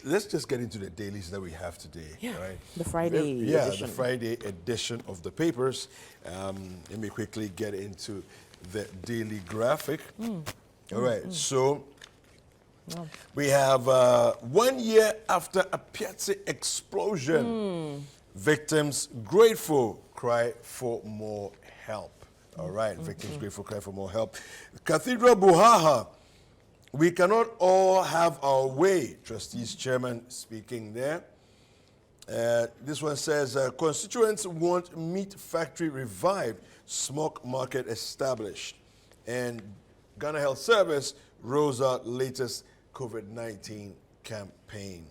let's just get into the dailies that we have today. Yeah, right? the Friday edition. The Friday edition of the papers. Let me quickly get into the daily graphic. All right, so we have 1 year after a Piazzi explosion. Victims grateful, cry for more help. All right, victims grateful, cry for more help. Cathedral Buhaha, we cannot all have our way. Trustees chairman speaking there. This one says, constituents want meat factory revived, smoke market established. And Ghana Health Service rolls out latest COVID-19 campaign.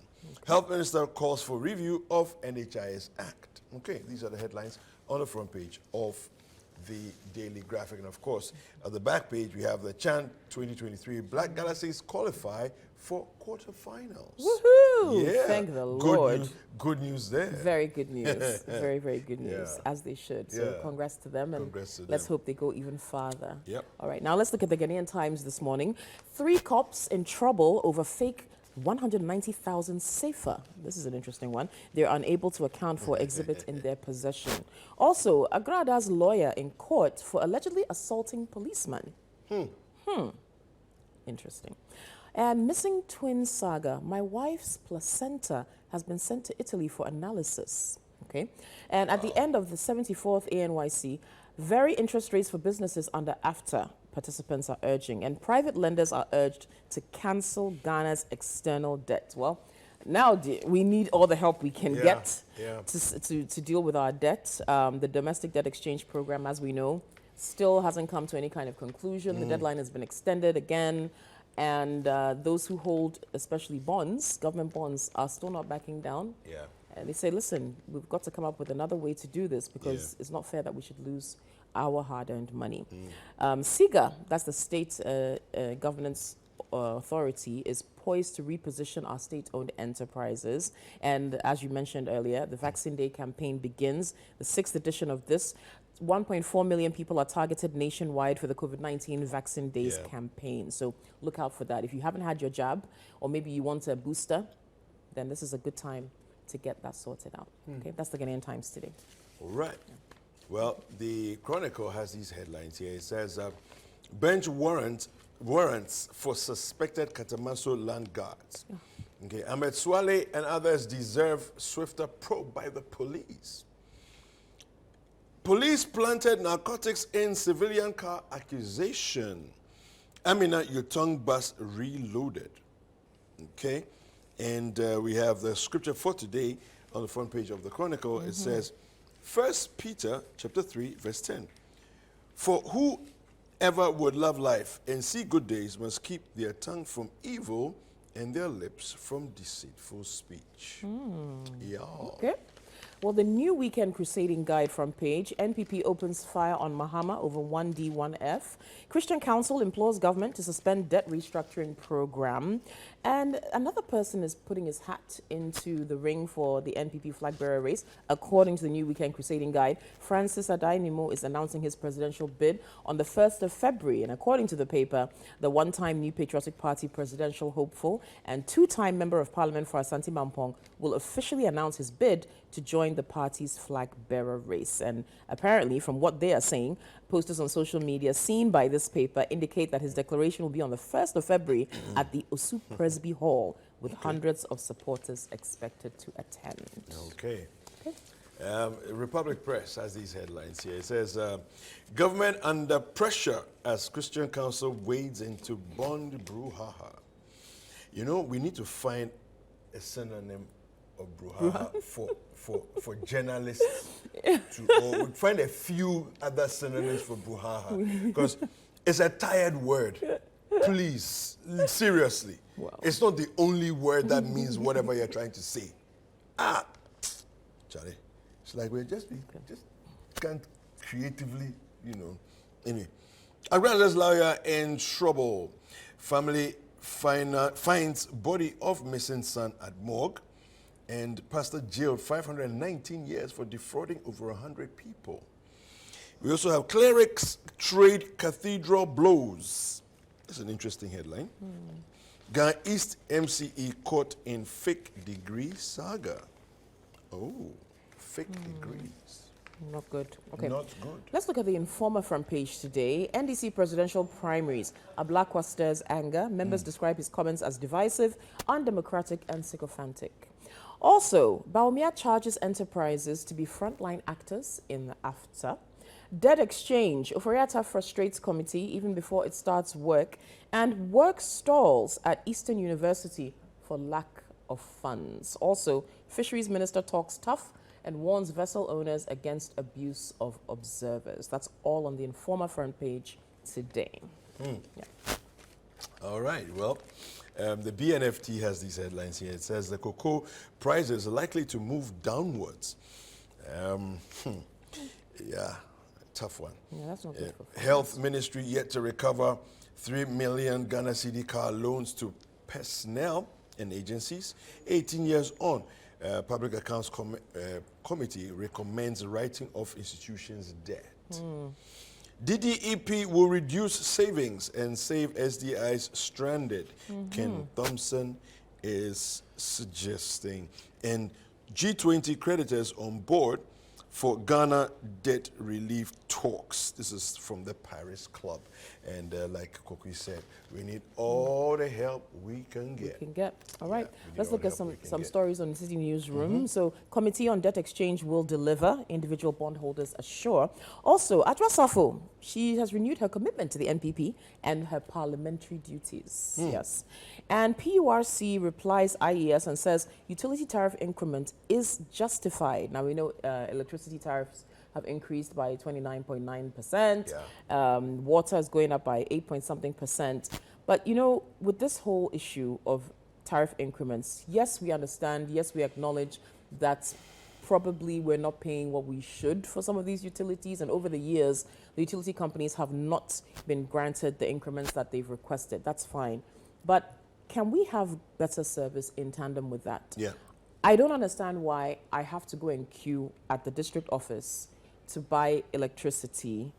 Health Minister calls for review of NHIS Act. Okay, these are the headlines on the front page of the daily graphic. And of course, at the back page, we have the Chan 2023 Black Galaxies qualify for quarterfinals. Woohoo! Yeah. Thank the Lord. Good news there. Very good news. Very, very good news, as they should. So congrats to them, and let's hope they go even farther. Yep. All right, now let's look at the Ghanaian Times this morning. 3 cops in trouble over fake 190,000 safer. This is an interesting one. They're unable to account for exhibit in their possession. Also, Agrada's lawyer in court for allegedly assaulting policeman. Interesting. And missing twin saga. My wife's placenta has been sent to Italy for analysis. Okay. And at the end of the 74th ANYC, very interest rates for businesses under AFTA, participants are urging, and private lenders are urged to cancel Ghana's external debt. Well, now we need all the help we can get to deal with our debt. The domestic debt exchange program, as we know, still hasn't come to any kind of conclusion. The deadline has been extended again. And those who hold, especially bonds, government bonds, are still not backing down. Yeah. And they say, listen, we've got to come up with another way to do this because it's not fair that we should lose our hard-earned money. SIGA, that's the state governance authority, is poised to reposition our state-owned enterprises. And as you mentioned earlier, the Vaccine Day campaign begins, the 6th edition of this. 1.4 million people are targeted nationwide for the COVID-19 Vaccine Days campaign. So look out for that. If you haven't had your jab, or maybe you want a booster, then this is a good time to get that sorted out. Okay, that's the Ghanaian Times today. All right. Well, the Chronicle has these headlines here. It says, bench warrants for suspected Katamaso land guards. Okay, Ahmed Swale and others deserve swifter probe by the police. Police planted narcotics in civilian car accusation. Amina Yutong bus reloaded. Okay, and we have the scripture for today on the front page of the Chronicle. It says, 1 Peter chapter 3, verse 10. For whoever would love life and see good days must keep their tongue from evil and their lips from deceitful speech. Yeah. Okay. Well, the new weekend crusading guide front page, NPP opens fire on Mahama over 1D1F. Christian Council implores government to suspend debt restructuring program. And another person is putting his hat into the ring for the NPP flag bearer race. According to the new weekend crusading guide, Francis Adainimo is announcing his presidential bid on the 1st of February. And according to the paper, the one-time New Patriotic Party presidential hopeful and 2-time member of parliament for Asante Mampong will officially announce his bid to join the party's flag bearer race. And apparently, from what they are saying, posters on social media seen by this paper indicate that his declaration will be on the 1st of February at the Osu Presby Hall, with hundreds of supporters expected to attend. Okay. Republic Press has these headlines here. It says, government under pressure as Christian Council wades into bond brouhaha. You know, we need to find a synonym of brouhaha for journalists or we'll find a few other synonyms for brouhaha because it's a tired word. Please, seriously. Wow. It's not the only word that means whatever you're trying to say. Charlie, it's like we just can't creatively, you know. Anyway, a grandest lawyer in trouble. Family finds body of missing son at morgue. And pastor jailed 519 years for defrauding over 100 people. We also have clerics trade cathedral blows. That's an interesting headline. Ghana East MCE caught in fake degree saga. Oh, fake degrees. Not good. Okay. Not good. Let's look at the Informer front page today. NDC presidential primaries. Ablakwa stirs anger. Members describe his comments as divisive, undemocratic, and sycophantic. Also, Baumia charges enterprises to be frontline actors in the AFTA. Debt exchange. Oforiatta frustrates committee even before it starts work. And work stalls at Eastern University for lack of funds. Also, Fisheries Minister talks tough and warns vessel owners against abuse of observers. That's all on the Informer front page today. Yeah. All right, well, the BNFT has these headlines here. It says the cocoa prices are likely to move downwards. Yeah, tough one. Yeah, that's not good for Health Ministry yet to recover 3 million Ghana Citi car loans to personnel and agencies. 18 years on, Public Accounts Committee recommends writing off institutions' debt. DDEP will reduce savings and save SDIs stranded, Ken Thompson is suggesting. And G20 creditors on board for Ghana debt relief talks. This is from the Paris Club. And like Koki said, we need all the help we can get. All right, Yeah, let's look at some stories on the City Newsroom. Mm-hmm. So, Committee on Debt Exchange will deliver, individual bondholders assure. Also, Adwa Safo, she has renewed her commitment to the NPP and her parliamentary duties. Yes. And PURC replies IES and says utility tariff increment is justified. Now, we know electricity tariffs have increased by 29.9%. Yeah. Water is going up by 8-point-something%. But, you know, with this whole issue of tariff increments, yes, we understand, yes, we acknowledge that probably we're not paying what we should for some of these utilities. And over the years, the utility companies have not been granted the increments that they've requested. That's fine. But can we have better service in tandem with that? Yeah. I don't understand why I have to go and queue at the district office to buy electricity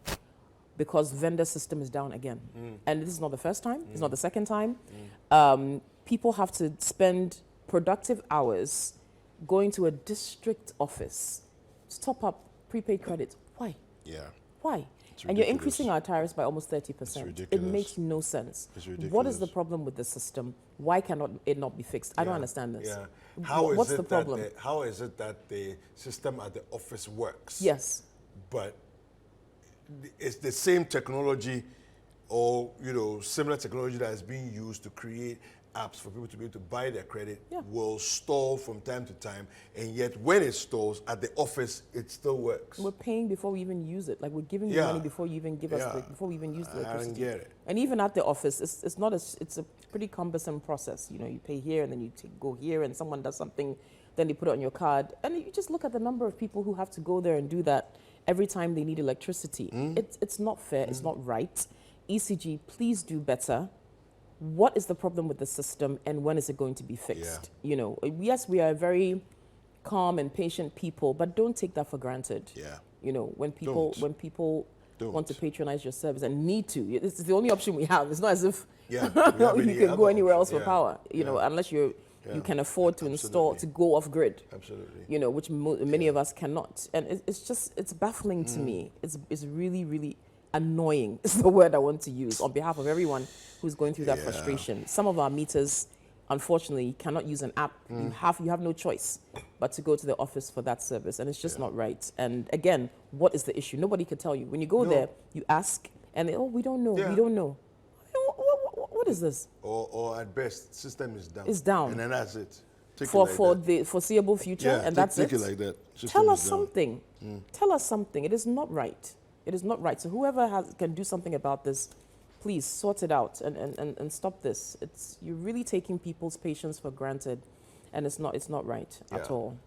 because vendor system is down again. And this is not the first time, it's not the second time. People have to spend productive hours going to a district office to top up prepaid credit. Why? Yeah. Why? It's And you're ridiculous. increasing our tariffs by almost 30%. It's It ridiculous. makes no sense. It's What is ridiculous. the problem with the system? Why cannot it not be fixed? I don't Yeah, understand this. Yeah. How is What's it the problem? how is it that the system at the office works? Yes. But it's the same technology or, you know, similar technology that is being used to create apps for people to be able to buy their credit Yeah. will stall from time to time, and yet when it stalls at the office, it still works. We're paying before we even use it. Like we're giving you Yeah. money before you even give us Yeah. before we even use the I don't electricity. get it. And even at the office, it's not it's a pretty cumbersome process. You know, you pay here and then you go here, and someone does something, then they put it on your card, and you just look at the number of people who have to go there and do that every time they need electricity. It's not fair. It's not right. ECG, please do better. What is the problem with the system, and when is it going to be fixed? You know, yes, we are very calm and patient people, but don't take that for granted. Yeah. You know, when people Don't. want to patronize your service and need to, it's the only option we have. It's not as if Yeah, we have any you can go other anywhere else option. for Yeah. power. You know, Yeah. unless you can afford to install Absolutely. to go off grid. Absolutely. You know, which many of us cannot, and it's baffling to me. It's really annoying. Is the word I want to use on behalf of everyone who's going through that Yeah. frustration. Some of our meters, unfortunately, cannot use an app. You have no choice but to go to the office for that service, and it's just not right. And again, what is the issue? Nobody can tell you. When you go No. there, you ask, and they, we don't know. Yeah. We don't know. What is this? Or at best, system is down. It's down. And then that's it. Take For it like for that. the foreseeable future, Yeah, and take that's it it. like that. System Tell is us down. something. Tell us something. It is not right. It is not right. So whoever can do something about this, please sort it out and stop this. You're really taking people's patience for granted, and it's not right at Yeah. all.